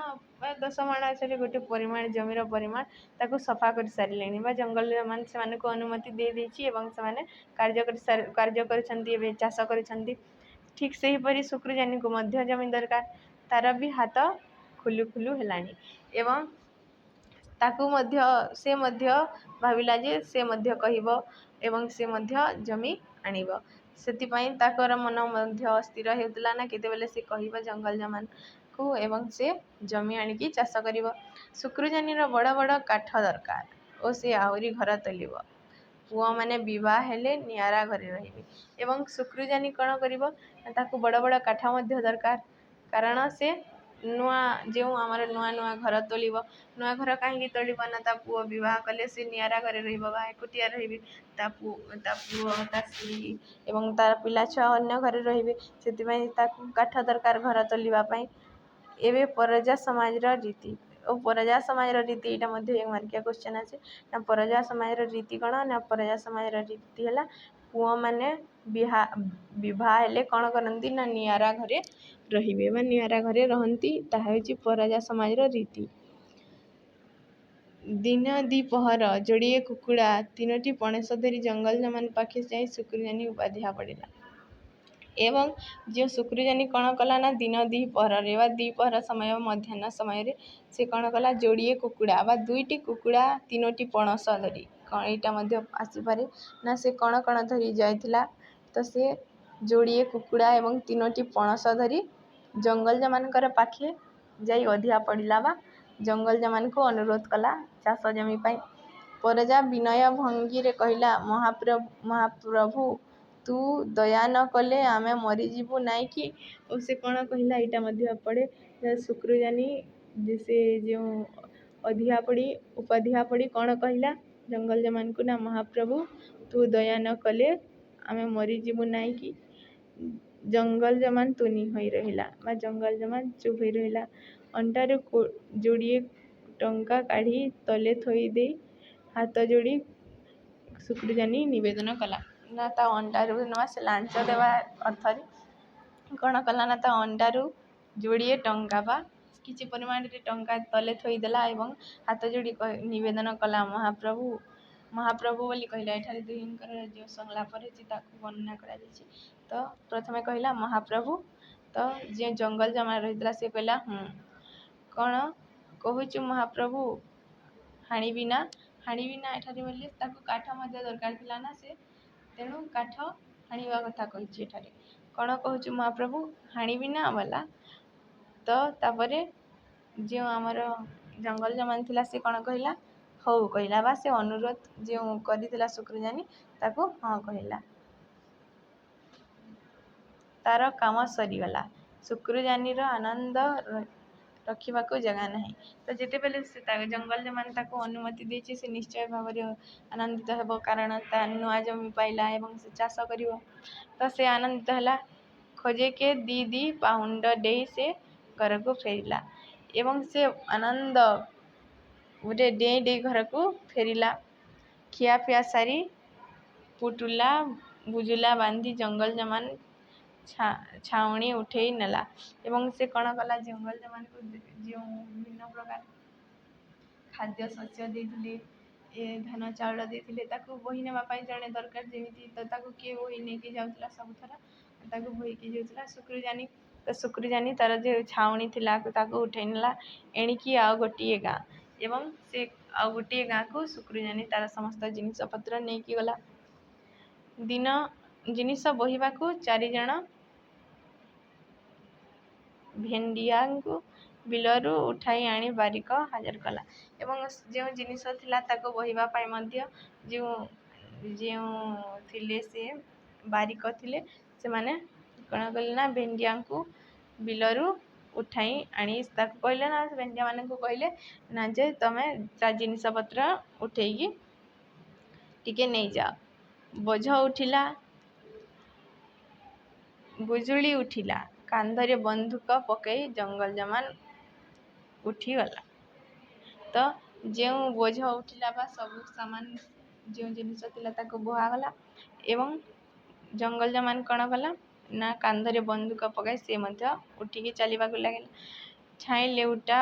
ବା 10 ମାଣ ସେଠି ଗୋଟେ ପରିମାଣ ଜମିର ପରିମାଣ ତାକୁ ସଫା କରି ସାରିଲେଣି ବା ଜଙ୍ଗଲ ଜମାନ ସେମାନଙ୍କୁ ଅନୁମତି ଦେଇଛି ଏବଂ ସେମାନେ କାର୍ଯ୍ୟ କରିଛନ୍ତି, ଏବେ ଚାଷ କରିଛନ୍ତି। ଠିକ୍ ସେହିପରି ଶୁକ୍ରଜାନିକୁ ମଧ୍ୟ ଜମି ଦରକାର। ତାର ବି ହାତ ଖୁଲୁ ଖୁଲୁ ହେଲାଣି ଏବଂ ସେ ମଧ୍ୟ ଭାବିଲା ଯେ ସେ ମଧ୍ୟ କହିବ ଏବଂ ସେ ମଧ୍ୟ ଜମି ଆଣିବ। ସେଥିପାଇଁ ତାଙ୍କର ମନ ମଧ୍ୟ ସ୍ଥିର ହେଉଥିଲା ନା କେତେବେଳେ ସେ କହିବ ଜଙ୍ଗଲ ଜମାନଙ୍କୁ ଏବଂ ସେ ଜମି ଆଣିକି ଚାଷ କରିବ। ଶୁକ୍ରଜାନିର ବଡ଼ ବଡ଼ କାଠ ଦରକାର ଓ ସେ ଆହୁରି ଘର ତୋଳିବ। ପୁଅମାନେ ବିବାହ ହେଲେ ନିଆରା ଘରେ ରହିବେ। ଏବଂ ଶୁକ୍ରଜାନି କ'ଣ କରିବ ନା, ତାକୁ ବଡ଼ ବଡ଼ କାଠ ମଧ୍ୟ ଦରକାର, କାରଣ ସେ ଯେଉଁ ଆମର ନୂଆ ଘର ତୋଳିବ। ନୂଆ ଘର କାହିଁକି ତୋଳିବ ନା, ତା ପୁଅ ବିବାହ କଲେ ସେ ନିଆରା ଘରେ ରହିବ ବା ଏକୁଟିଆ ରହିବେ। ତା ପୁଅ ତା ସ୍ତ୍ରୀ ଏବଂ ତାର ପିଲା ଛୁଆ ଅନ୍ୟ ଘରେ ରହିବେ। ସେଥିପାଇଁ ତାକୁ କାଠ ଦରକାର ଘର ତୋଳିବା ପାଇଁ। ଏବେ ପରଜା ସମାଜର ରୀତି ଓ ପରଜା ସମାଜର ରୀତି, ଏଇଟା ମଧ୍ୟ 1 ମାର୍କିଆ କ୍ୱେଶ୍ଚନ୍ ଅଛି ନା। ପରଜା ସମାଜର ରୀତି କ'ଣ ନା, ପରଜା ସମାଜର ରୀତି ହେଲା ପୁଅମାନେ ବିବାହ ହେଲେ କ'ଣ କରନ୍ତି ନା ନିଆରା ଘରେ ରହିବେ ବା ନିଆରା ଘରେ ରହନ୍ତି। ତାହା ହେଉଛି ପରଜା ସମାଜର ରୀତି। ଦିନ ଦିପହର ଯୋଡ଼ିଏ କୁକୁଡ଼ା 3ଟି ପଣସ ଧରି ଜଙ୍ଗଲ ଜମାନ ପାଖେ ଯାଇ ଶୁକ୍ରଜାନି ବାଧିଆ ପଡ଼ିଲା। ଏବଂ ଯେଉଁ ଶୁକ୍ରଜାନି କ'ଣ କଲା ନା, ଦିନ ଦିପହରରେ ବା ଦିପହର ସମୟ ମଧ୍ୟାହ୍ନ ସମୟରେ ସେ କ'ଣ କଲା, ଯୋଡ଼ିଏ କୁକୁଡ଼ା ବା 2ଟି କୁକୁଡ଼ା 3ଟି ପଣସ ଧରି, ଏଇଟା ମଧ୍ୟ ଆସିପାରେ ନା, ସେ କ'ଣ ଧରି ଯାଇଥିଲା ତ ସେ ଯୋଡ଼ିଏ କୁକୁଡ଼ା ଏବଂ 3ଟି ପଣସ ଧରି ଜଙ୍ଗଲ ଜମାନଙ୍କର ପାଖେ ଯାଇ ଅଧିଆ ପଡ଼ିଲା ବା ଜଙ୍ଗଲ ଜମାନଙ୍କୁ ଅନୁରୋଧ କଲା ଚାଷ ଜମି ପାଇଁ। ପରଜା ବିନୟ ଭଙ୍ଗୀରେ କହିଲା, ମହାପ୍ରଭୁ ତୁ ଦୟା ନ କଲେ ଆମେ ମରିଯିବୁ ନାଇଁ କି। ଓ ସେ କ'ଣ କହିଲା, ଏଇଟା ମଧ୍ୟ ପଡ଼େ ଶୁକ୍ରଜାନି ସେ ଯେଉଁ ଉପାଧିଆ ପଡ଼ି କ'ଣ କହିଲା ଜଙ୍ଗଲ ଜମାନଙ୍କୁ ନା, ମହାପ୍ରଭୁ ତୁ ଦୟା ନ କଲେ ଆମେ ମରିଯିବୁ ନାଇଁ କି। ଜଙ୍ଗଲ ଜମାନ ତୁନି ହୋଇ ରହିଲା ବା ଜଙ୍ଗଲ ଜମାନ ଚୁପ୍ ହୋଇ ରହିଲା। ଅଣ୍ଟାରୁ ଯୋଡ଼ିଏ ଟଙ୍କା କାଢ଼ି ତଳେ ଥୋଇ ଦେଇ ହାତ ଯୋଡ଼ି ଶୁକ୍ରଜାନି ନିବେଦନ କଲା ନା, ତା ଅଣ୍ଟାରୁ ସେ ଲାଞ୍ଚ ଦେବା ଅର୍ଥରେ କ'ଣ କଲା ନା, ତା ଅଣ୍ଟାରୁ ଯୋଡ଼ିଏ ଟଙ୍କା ବା କିଛି ପରିମାଣରେ ଟଙ୍କା ତଳେ ଥୋଇଦେଲା ଏବଂ ହାତ ଯୋଡ଼ି ନିବେଦନ କଲା, ମହାପ୍ରଭୁ ବୋଲି କହିଲା। ଏଠାରେ 2ଙ୍କର ଯେଉଁ ସଂଳାପ ରହିଛି ତାକୁ ବର୍ଣ୍ଣନା କରାଯାଇଛି। ତ ପ୍ରଥମେ କହିଲା ମହାପ୍ରଭୁ, ତ ଯେଉଁ ଜଙ୍ଗଲ ଜମା ରହିଥିଲା ସେ କହିଲା କ'ଣ କହୁଛୁ ମହାପ୍ରଭୁ, ହାଣିବି ନା। ଏଠାରେ ବୋଲେ ତାକୁ କାଠ ମଧ୍ୟ ଦରକାର ଥିଲା ନା, ସେ ତେଣୁ କାଠ ହାଣିବା କଥା କହିଛି। ଏଠାରେ କ'ଣ କହୁଛୁ ମହାପ୍ରଭୁ, ହାଣିବି ନା ବୋଲା। ତ ତାପରେ ଯେଉଁ ଆମର ଜଙ୍ଗଲ ଜମାନ ଥିଲା ସେ କ'ଣ କହିଲା, ହଉ କହିଲା ବା ସେ ଅନୁରୋଧ ଯେଉଁ କରିଥିଲା ଶୁକ୍ରଜାନି ତାକୁ ହଁ କହିଲା। ତାର କାମ ସରିଗଲା। ଶୁକ୍ରଜାନିର ଆନନ୍ଦ ରଖିବାକୁ ଜାଗା ନାହିଁ। ତ ଯେତେବେଳେ ସେ ଜଙ୍ଗଲ ଜମାନ ତାକୁ ଅନୁମତି ଦେଇଛି, ସେ ନିଶ୍ଚୟ ଭାବରେ ଆନନ୍ଦିତ ହେବ, କାରଣ ତା ନୂଆ ଜମି ପାଇଲା ଏବଂ ସେ ଚାଷ କରିବ। ତ ସେ ଆନନ୍ଦିତ ହେଲା। ଖୋଜେକେ ଦି ପାହୁଣ୍ଡ ଡେଇଁ ସେ ଘରକୁ ଫେରିଲା। ଏବଂ ସେ ଆନନ୍ଦରେ ଡେଇଁ ଘରକୁ ଫେରିଲା। ଖିଆପିଆ ସାରି ପୁଟୁଲା ବୁଜୁଲା ବାନ୍ଧି ଜଙ୍ଗଲ ଜମାନ୍ ଛାଉଣି ଉଠେଇ ନେଲା। ଏବଂ ସେ କ'ଣ କଲା, ଜଙ୍ଗଲ ଜମାନଙ୍କୁ ଯେଉଁ ବିଭିନ୍ନ ପ୍ରକାର ଖାଦ୍ୟ ଶସ୍ୟ ଦେଇଥିଲେ, ଧାନ ଚାଉଳ ଦେଇଥିଲେ, ତାକୁ ବୋହି ନେବା ପାଇଁ ଜଣେ ଦରକାର। ଯେମିତି ତ ତାକୁ କିଏ ବୋହି ନେଇକି ଯାଉଥିଲା ସବୁଥର, ତାକୁ ବୋହିକି ଯାଉଥିଲା ଶୁକ୍ରଜାନି। ତ ଶୁକ୍ରଜାନି ତାର ଯେଉଁ ଛାଉଣି ଥିଲା ତାକୁ ଉଠେଇ ନେଲା ଏଣିକି ଆଉ ଗୋଟିଏ ଗାଁ। ଏବଂ ସେ ଆଉ ଗୋଟିଏ ଗାଁକୁ ଶୁକ୍ରଜାନି ତାର ସମସ୍ତ ଜିନିଷପତ୍ର ନେଇକି ଗଲା। ଜିନିଷ ବୋହିବାକୁ 4 ଜଣ ଭେଣ୍ଡିଆଙ୍କୁ ବିଲରୁ ଉଠାଇ ଆଣି ବାରିକ ହାଜର କଲା। ଏବଂ ଯେଉଁ ଜିନିଷ ଥିଲା ତାକୁ ବୋହିବା ପାଇଁ ମଧ୍ୟ ଯେଉଁ ଥିଲେ ସେ ବାରିକ ଥିଲେ, ସେମାନେ କ'ଣ କଲେ ନା ଭେଣ୍ଡିଆଙ୍କୁ ବିଲରୁ ଉଠାଇ ଆଣି ତାକୁ କହିଲେ ନା, ଭେଣ୍ଡିଆମାନଙ୍କୁ କହିଲେ ନା ଯେ ତମେ ତା ଜିନିଷପତ୍ର ଉଠେଇକି ଟିକେ ନେଇଯାଅ। ବୋଝ ଉଠିଲା, ବୁଜୁଳି ଉଠିଲା, କାନ୍ଧରେ ବନ୍ଧୁକ ପକେଇ ଜଙ୍ଗଲ ଜମାନ୍ ଉଠିଗଲା। ତ ଯେଉଁ ବୋଝ ଉଠିଲା ବା ସବୁ ସାମାନ ଯେଉଁ ଜିନିଷ ଥିଲା ତାକୁ ବୁହାଗଲା। ଏବଂ ଜଙ୍ଗଲ ଜମାନ୍ କ'ଣ କଲା ନା, କାନ୍ଧରେ ବନ୍ଧୁକ ପକାଇ ସେ ମଧ୍ୟ ଉଠିକି ଚାଲିବାକୁ ଲାଗିଲା। ଛାଇ ଲେଉଟା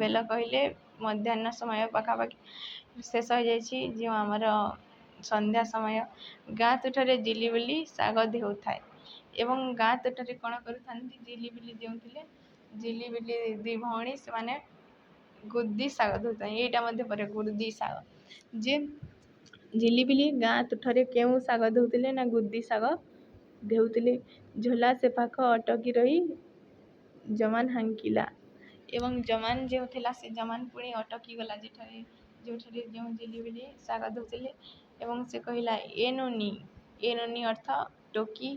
ବେଲ କହିଲେ ମଧ୍ୟାହ୍ନ ସମୟ ପାଖାପାଖି ଶେଷ ହୋଇଯାଇଛି। ଯେଉଁ ଆମର ସନ୍ଧ୍ୟା ସମୟ, ଗାଁ ତୁଠରେ ଝିଲିବିଲି ଶାଗ ଦେଉଥାଏ। ଏବଂ ଗାଁ ତୁଠରେ କ'ଣ କରୁଥାନ୍ତି, ଝିଲିବିଲି ଯେଉଁ ଥିଲେ, ଝିଲିବିଲି 2 ଭଉଣୀ, ସେମାନେ ଗୁଦି ଶାଗ ଦେଉଥାନ୍ତି। ଏଇଟା ମଧ୍ୟ ପରେ ଗୁଦି ଶାଗ, ଯେ ଝିଲିବିଲି ଗାଁ ତୁଠରେ କେଉଁ ଶାଗ ଦେଉଥିଲେ ନା ଗୁଦି ଶାଗ ଦେଉଥିଲେ। ଝୋଲା ସେ ପାଖ ଅଟକି ରହି ଜମାନ୍ ହାଙ୍କିଲା। ଏବଂ ଜମାନ୍ ଯେଉଁ ଥିଲା ସେ ଜମାନ୍ ପୁଣି ଅଟକି ଗଲା ଯେଉଁଠାରେ ଯେଉଁ ଝିଲିବିଲି ଶାଗ ଦେଉଥିଲେ। ଏବଂ ସେ କହିଲା, ଏ ନନି ଅର୍ଥ ଟୋକି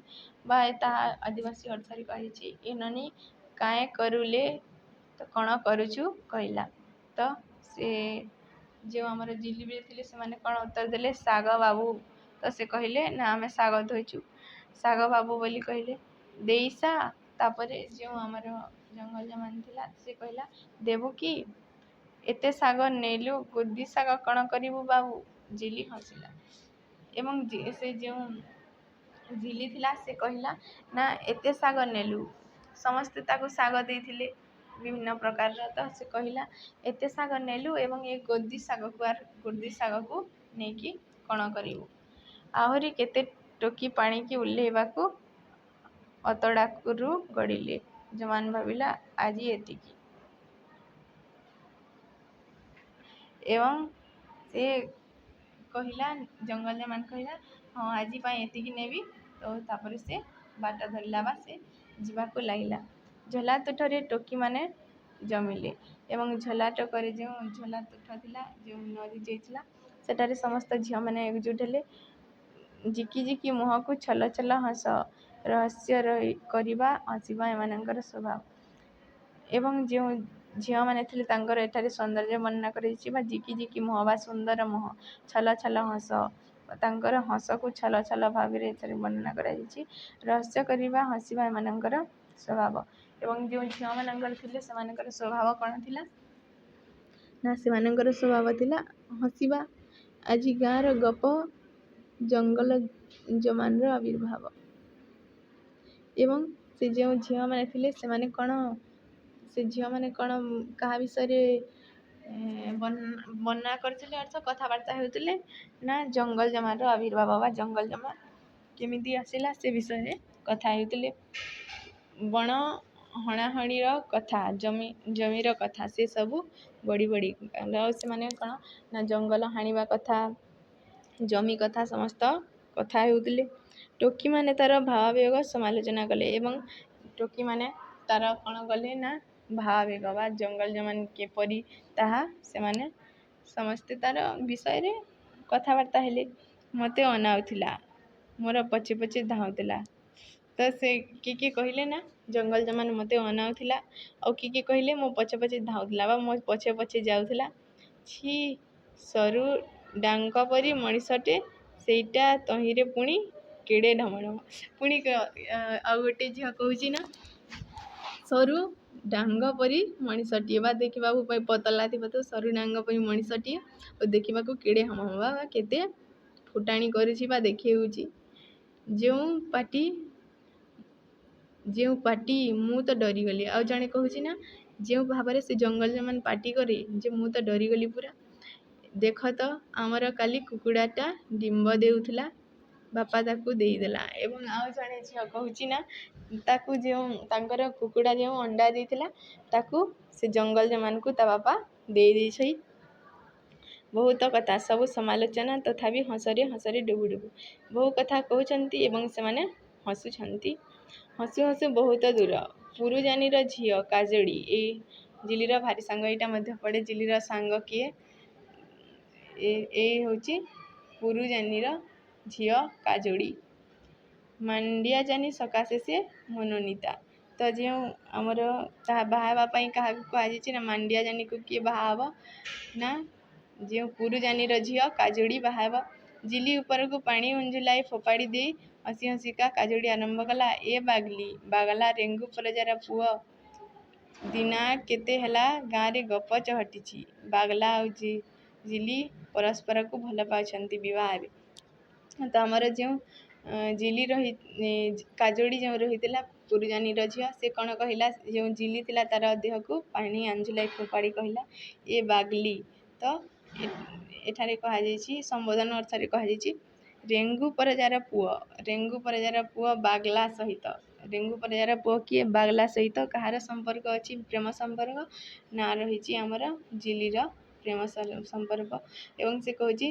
ବା ତାହା ଆଦିବାସୀ ଅର୍ଥରେ କହିଛି। ଏ ନନି କାଏଁ କରୁଲେ, ତ କ'ଣ କରୁଛୁ କହିଲା। ତ ସେ ଯେଉଁ ଆମର ଝିଲିବିଲି ଥିଲେ ସେମାନେ କ'ଣ ଉତ୍ତର ଦେଲେ, ଶାଗ ବାବୁ। ତ ସେ କହିଲେ ନା, ଆମେ ଶାଗ ଧୋଇଛୁ। ଶାଗ ବାବୁ ବୋଲି କହିଲେ। ଦେଇସା ତାପରେ ଯେଉଁ ଆମର ଜଙ୍ଗଲ ଜମାନ୍ ଥିଲା ସେ କହିଲା, ଦେବୁ କି? ଏତେ ଶାଗ ନେଲୁ, ଗୁଦି ଶାଗ କ'ଣ କରିବୁ ବାବୁ? ଝିଲି ହସିଲା। ଏବଂ ସେ ଯେଉଁ ଝିଲି ଥିଲା ସେ କହିଲା, ନା ଏତେ ଶାଗ ନେଲୁ। ସମସ୍ତେ ତାକୁ ଶାଗ ଦେଇଥିଲେ ବିଭିନ୍ନ ପ୍ରକାରର। ତ ସେ କହିଲା, ଏତେ ଶାଗ ନେଲୁ ଏବଂ ଏ ଗୁଦି ଶାଗକୁ ନେଇକି କ'ଣ କରିବୁ? ଆହୁରି କେତେ ଟୋକି ପାଣିକି ଓହ୍ଲେଇବାକୁ ଅତଡ଼ାରୁ ଗଡ଼ିଲେ। ଜମାନ୍ ଭାବିଲା, ଆଜି ଏତିକି। ଏବଂ ସେ କହିଲା, ଜଙ୍ଗଲ ଜମାନ୍ କହିଲା, ହଁ ଆଜି ପାଇଁ ଏତିକି ନେବି। ତ ତାପରେ ସେ ବାଟ ଧରିଲା ବା ସେ ଯିବାକୁ ଲାଗିଲା। ଝୋଲା ତୁଠରେ ଟୋକିମାନେ ଜମିଲେ। ଏବଂ ଝୋଲା ଟୋକରେ ଯେଉଁ ଝୋଲା ତୁଠ ଥିଲା, ଯେଉଁ ନଦୀ ଯାଇଥିଲା, ସେଠାରେ ସମସ୍ତ ଝିଅମାନେ ଏକଜୁଟ ହେଲେ। ଜିକି ଜିକି ମୁହଁକୁ ଛଲ ଛଲ ହସ, ରହସ୍ୟ କରିବା ହସିବା ଏମାନଙ୍କର ସ୍ୱଭାବ। ଏବଂ ଯେଉଁ ଝିଅମାନେ ଥିଲେ ତାଙ୍କର ଏଠାରେ ସୌନ୍ଦର୍ଯ୍ୟ ବର୍ଣ୍ଣନା କରାଯାଇଛି ବା ଜିକି ଜିକି ମୁହଁ ବା ସୁନ୍ଦର ମୁହଁ, ଛଲ ଛଲ ହସ, ତାଙ୍କର ହସକୁ ଛଲ ଛଲ ଭାବରେ ଏଠାରେ ବର୍ଣ୍ଣନା କରାଯାଇଛି। ରହସ୍ୟ କରିବା ହସିବା ଏମାନଙ୍କର ସ୍ୱଭାବ। ଏବଂ ଯେଉଁ ଝିଅମାନଙ୍କର ଥିଲେ ସେମାନଙ୍କର ସ୍ୱଭାବ କ'ଣ ଥିଲା ନା, ସେମାନଙ୍କର ସ୍ୱଭାବ ଥିଲା ହସିବା। ଆଜି ଗାଁର ଗପ, ଜଙ୍ଗଲ ଜମାନ୍‌ର ଆବିର୍ଭାବ। ଏବଂ ସେ ଯେଉଁ ଝିଅମାନେ ଥିଲେ ସେମାନେ କ'ଣ କାହା ବିଷୟରେ ବର୍ଣ୍ଣନା କରୁଥିଲେ, ଅର୍ଥ କଥାବାର୍ତ୍ତା ହେଉଥିଲେ ନା, ଜଙ୍ଗଲ ଜମାର ଆବିର୍ଭାବ ବା ଜଙ୍ଗଲ ଜମା କେମିତି ଆସିଲା ସେ ବିଷୟରେ କଥା ହେଉଥିଲେ। ବଣ ହଣାହଣିର କଥା, ଜମିର କଥା, ସେ ସବୁ ବଢ଼ି ଆଉ ସେମାନେ କ'ଣ ନା, ଜଙ୍ଗଲ ହାଣିବା କଥା, ଜମି କଥା, ସମସ୍ତ କଥା ହେଉଥିଲେ। ଟୋକିମାନେ ତାର ଭାବାବେଗ ସମାଲୋଚନା କଲେ। ଏବଂ ଟୋକିମାନେ ତାର କ'ଣ କଲେ ନା, ଭାବାବେଗ ବା ଜଙ୍ଗଲ ଜମାନ୍ କିପରି ତାହା ସେମାନେ ସମସ୍ତେ ତାର ବିଷୟରେ କଥାବାର୍ତ୍ତା ହେଲେ। ମୋତେ ଅନାଉଥିଲା, ମୋର ପଛେ ପଛେ ଧାଉଁଥିଲା। ତ ସେ କିଏ କହିଲେ ନା, ଜଙ୍ଗଲ ଜମାନ୍ ମୋତେ ଅନାଉଥିଲା, ଆଉ କିଏ କହିଲେ ମୋ ପଛେ ପଛେ ଧାଉଁଥିଲା ବା ମୋ ପଛେ ପଛେ ଯାଉଥିଲା। ଛି, ସରୁ ଡାଙ୍କ ପରି ମଣିଷଟେ, ସେଇଟା ତହିଁରେ ପୁଣି କେଡ଼େ ଢମଢମ। ପୁଣି ଆଉ ଗୋଟେ ଝିଅ କହୁଛି ନା ସରୁ ଡାଙ୍ଗ ପରି ମଣିଷଟିଏ, ବା ଦେଖିବାକୁ ପାଇଁ ପତଲା ଥିବ ତ ସରୁ ଡାଙ୍ଗ ପରି ମଣିଷଟିଏ ଓ ଦେଖିବାକୁ କେଡ଼େ ହମ ହମ ବା କେତେ ଫୁଟାଣି କରୁଛି ବା ଦେଖେଉଛି। ଯେଉଁ ପାଟି ମୁଁ ତ ଡରିଗଲି। ଆଉ ଜଣେ କହୁଛି ନା ଯେଉଁ ଭାବରେ ସେ ଜଙ୍ଗଲ ଜମାନ ପାଟି କରେ ଯେ ମୁଁ ତ ଡରିଗଲି ପୁରା। ଦେଖ ତ ଆମର କାଲି କୁକୁଡ଼ାଟା ଡିମ୍ବ ଦେଉଥିଲା, ବାପା ତାକୁ ଦେଇଦେଲା। ଏବଂ ଆଉ ଜଣେ ଝିଅ କହୁଛି ନା ତାଙ୍କର କୁକୁଡ଼ା ଯେଉଁ ଅଣ୍ଡା ଦେଇଥିଲା ତାକୁ ସେ ଜଙ୍ଗଲ ଜମାନଙ୍କୁ ତା ବାପା ଦେଇଦେଇଛି। ବହୁତ କଥା, ସବୁ ସମାଲୋଚନା, ତଥାପି ହସରେ ହସରେ ଡୁବୁ। ବହୁ କଥା କହୁଛନ୍ତି ଏବଂ ସେମାନେ ହସୁଛନ୍ତି। ହସୁ ହସୁ ବହୁତ ଦୂର। ପୁରୁଜାନିର ଝିଅ କାଜଳି, ଏଇ ଜିଲିର ଭାରି ସାଙ୍ଗ, ଏଇଟା ମଧ୍ୟ ପଡ଼େ। ଜିଲିର ସାଙ୍ଗ କିଏ? ଏଇ ହେଉଛି ପୁରୁଜାନିର ଝିଅ କାଜଳି। ମାଣ୍ଡିଆଜାନି ସକାଶେ ସେ ମନୋନୀତା। ତ ଯେଉଁ ଆମର ତାହା ବାହା ହେବା ପାଇଁ କାହାକୁ କୁହାଯାଇଛି ନା ମାଣ୍ଡିଆଜାନିକୁ କିଏ ବାହା ହେବ ନା ଯେଉଁ ପୁରୁଜାନିର ଝିଅ କାଜଳି ବାହା ହେବ। ଜିଲି ଉପରକୁ ପାଣି ଉଞ୍ଜୁଲାଇ ଫୋପାଡ଼ି ଦେଇ ହସି ହସିକା କାଜଳି ଆରମ୍ଭ କଲା, ଏ ବାଗଲା ରେଙ୍ଗୁ ପରଜାର ପୁଅ, ଦିନା କେତେ ହେଲା ଗାଁରେ ଗପ ଚହଟିଛି। ବାଗଲା ଆଉ ଜିଲି ପରସ୍ପରକୁ ଭଲ ପାଉଛନ୍ତି ବିବାହରେ। ତ ଆମର ଯେଉଁ କାଜଳି ଯେଉଁ ରହିଥିଲା ପୁରୁଜାନିର ଝିଅ, ସେ କ'ଣ କହିଲା? ଯେଉଁ ଜିଲି ଥିଲା ତାର ଦେହକୁ ପାଣି ଆଞ୍ଜୁଲାଇ ଫୋପାଡ଼ି କହିଲା, ଏ ବାଗଲି। ତ ଏଠାରେ କୁହାଯାଇଛି, ସମ୍ବୋଧନ ଅର୍ଥରେ କୁହାଯାଇଛି, ରେଙ୍ଗୁ ପରଜାର ପୁଅ ବାଗଲା ସହିତ। ରେଙ୍ଗୁ ପରଜାର ପୁଅ କିଏ? ବାଗଲା ସହିତ କାହାର ସମ୍ପର୍କ ଅଛି? ପ୍ରେମ ସମ୍ପର୍କ। ନା ରହିଛି ଆମର ଜିଲିର ପ୍ରେମ ସମ୍ପର୍କ। ଏବଂ ସେ କହୁଛି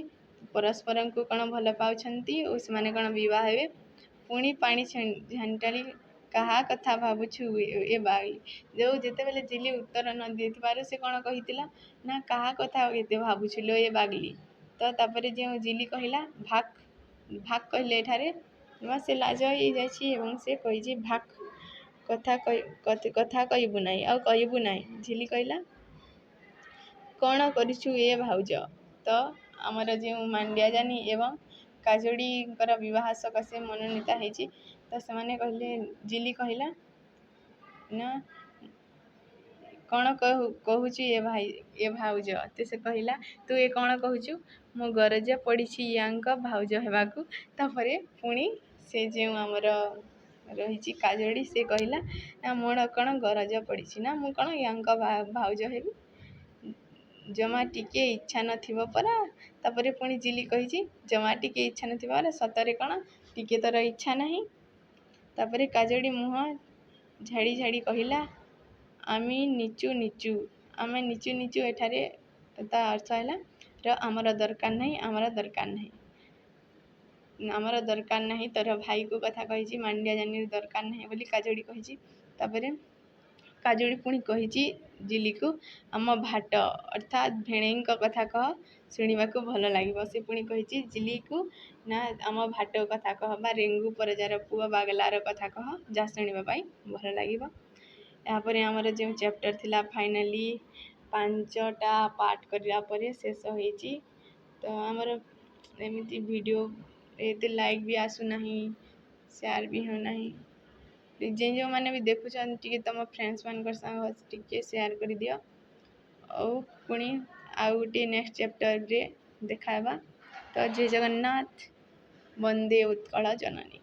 ପରସ୍ପରଙ୍କୁ କ'ଣ ଭଲ ପାଉଛନ୍ତି ଓ ସେମାନେ କ'ଣ ବିବାହ ହେବେ। ପୁଣି ପାଣି ଝାଣ୍ଟାଳି, କାହା କଥା ଭାବୁଛୁ ଏ ବାଗଲି। ଯେତେବେଳେ ଜିଲି ଉତ୍ତର ନ ଦେଇଥିବାରୁ ସେ କ'ଣ କହିଥିଲା ନା କାହା କଥା ଏତେ ଭାବୁଛୁ ଲୋ ଏ ବାଗଲି। ତ ତାପରେ ଯେଉଁ ଜିଲି କହିଲା ଭାକ୍ କହିଲେ ଏଠାରେ ସେ ଲାଜ ହେଇଯାଇଛି ଏବଂ ସେ କହିଛି ଭାକ୍, କଥା କହିବୁ ନାହିଁ ଆଉ କହିବୁ ନାହିଁ। ଝିଲି କହିଲା, କ'ଣ କରିଛୁ ଏ ଭାଉଜ? ତ ଆମର ଯେଉଁ ମାଣ୍ଡିଆଜାନି ଏବଂ କାଜଳିଙ୍କର ବିବାହ ସକାଶେ ମନୋନୀତ ହେଇଛି। ତ ସେମାନେ କହିଲେ, ଜିଲି କହିଲା ନା କ'ଣ କହୁଛୁ ଏ ଭାଉଜ? ତ ସେ କହିଲା, ତୁ ଏ କ'ଣ କହୁଛୁ? ମୁଁ ଗରଜ ପଡ଼ିଛି ୟାଙ୍କ ଭାଉଜ ହେବାକୁ। ତାପରେ ପୁଣି ସେ ଯେଉଁ ଆମର ରହିଛି କାଜଳି, ସେ କହିଲା ନା ମୋର କ'ଣ ଗରଜ ପଡ଼ିଛି ନା ମୁଁ କ'ଣ ୟାଙ୍କ ଭାଉଜ ହେବି? ଜମା ଟିକେ ଇଚ୍ଛା ନଥିବ ପରା। ତାପରେ ପୁଣି ଜିଲି କହିଛି, ଜମା ଟିକେ ଇଚ୍ଛା ନଥିବ ପରା, ସତରେ କ'ଣ ଟିକେ ତୋର ଇଚ୍ଛା ନାହିଁ? ତାପରେ କାଜଳି ମୁହଁ ଝାଡ଼ି ଝାଡ଼ି କହିଲା, ଆମେ ନିଚୁ ନିଚୁ। ଏଠାରେ ତା ଅର୍ଥ ହେଲା ଆମର ଦରକାର ନାହିଁ। ତୋର ଭାଇକୁ କଥା କହିଛି, ମାଣ୍ଡିଆଜାନିର ଦରକାର ନାହିଁ ବୋଲି କାଜଳି କହିଛି। ତାପରେ କାଜଳି ପୁଣି କହିଛି ଜିଲିକୁ, ଆମ ଭାଟ ଅର୍ଥାତ୍ ଭେଣେଇଙ୍କ କଥା କହ, ଶୁଣିବାକୁ ଭଲ ଲାଗିବ। ସେ ପୁଣି କହିଛି ଜିଲିକୁ ନା ଆମ ଭାଟ କଥା କହ ବା ରେଙ୍ଗୁ ପରଜାର ପୁଅ ବାଗଲାର କଥା କହ, ଯାହା ଶୁଣିବା ପାଇଁ ଭଲ ଲାଗିବ। ଏହାପରେ ଆମର ଯେଉଁ ଚ୍ୟାପ୍ଟର ଥିଲା ଫାଇନାଲି 5ଟା ପାର୍ଟ କରିବା ପରେ ଶେଷ ହେଇଛି। ତ ଆମର ଏମିତି ଭିଡ଼ିଓ ଏତେ ଲାଇକ୍ ବି ଆସୁନାହିଁ, ସେୟାର ବି ହେଉନାହିଁ। ଯେଉଁମାନେ ବି ଦେଖୁଛନ୍ତି ଟିକେ ତମ ଫ୍ରେଣ୍ଡସ୍ମାନଙ୍କର ସାଙ୍ଗ ଟିକେ ସେୟାର କରିଦିଅ। ଆଉ ପୁଣି ଆଉ ଗୋଟିଏ ନେକ୍ସଟ ଚ୍ୟାପ୍ଟରରେ ଦେଖା ହେବା। ତ ଜୟ ଜଗନ୍ନାଥ, ବନ୍ଦେ ଉତ୍କଳ ଜନନୀ।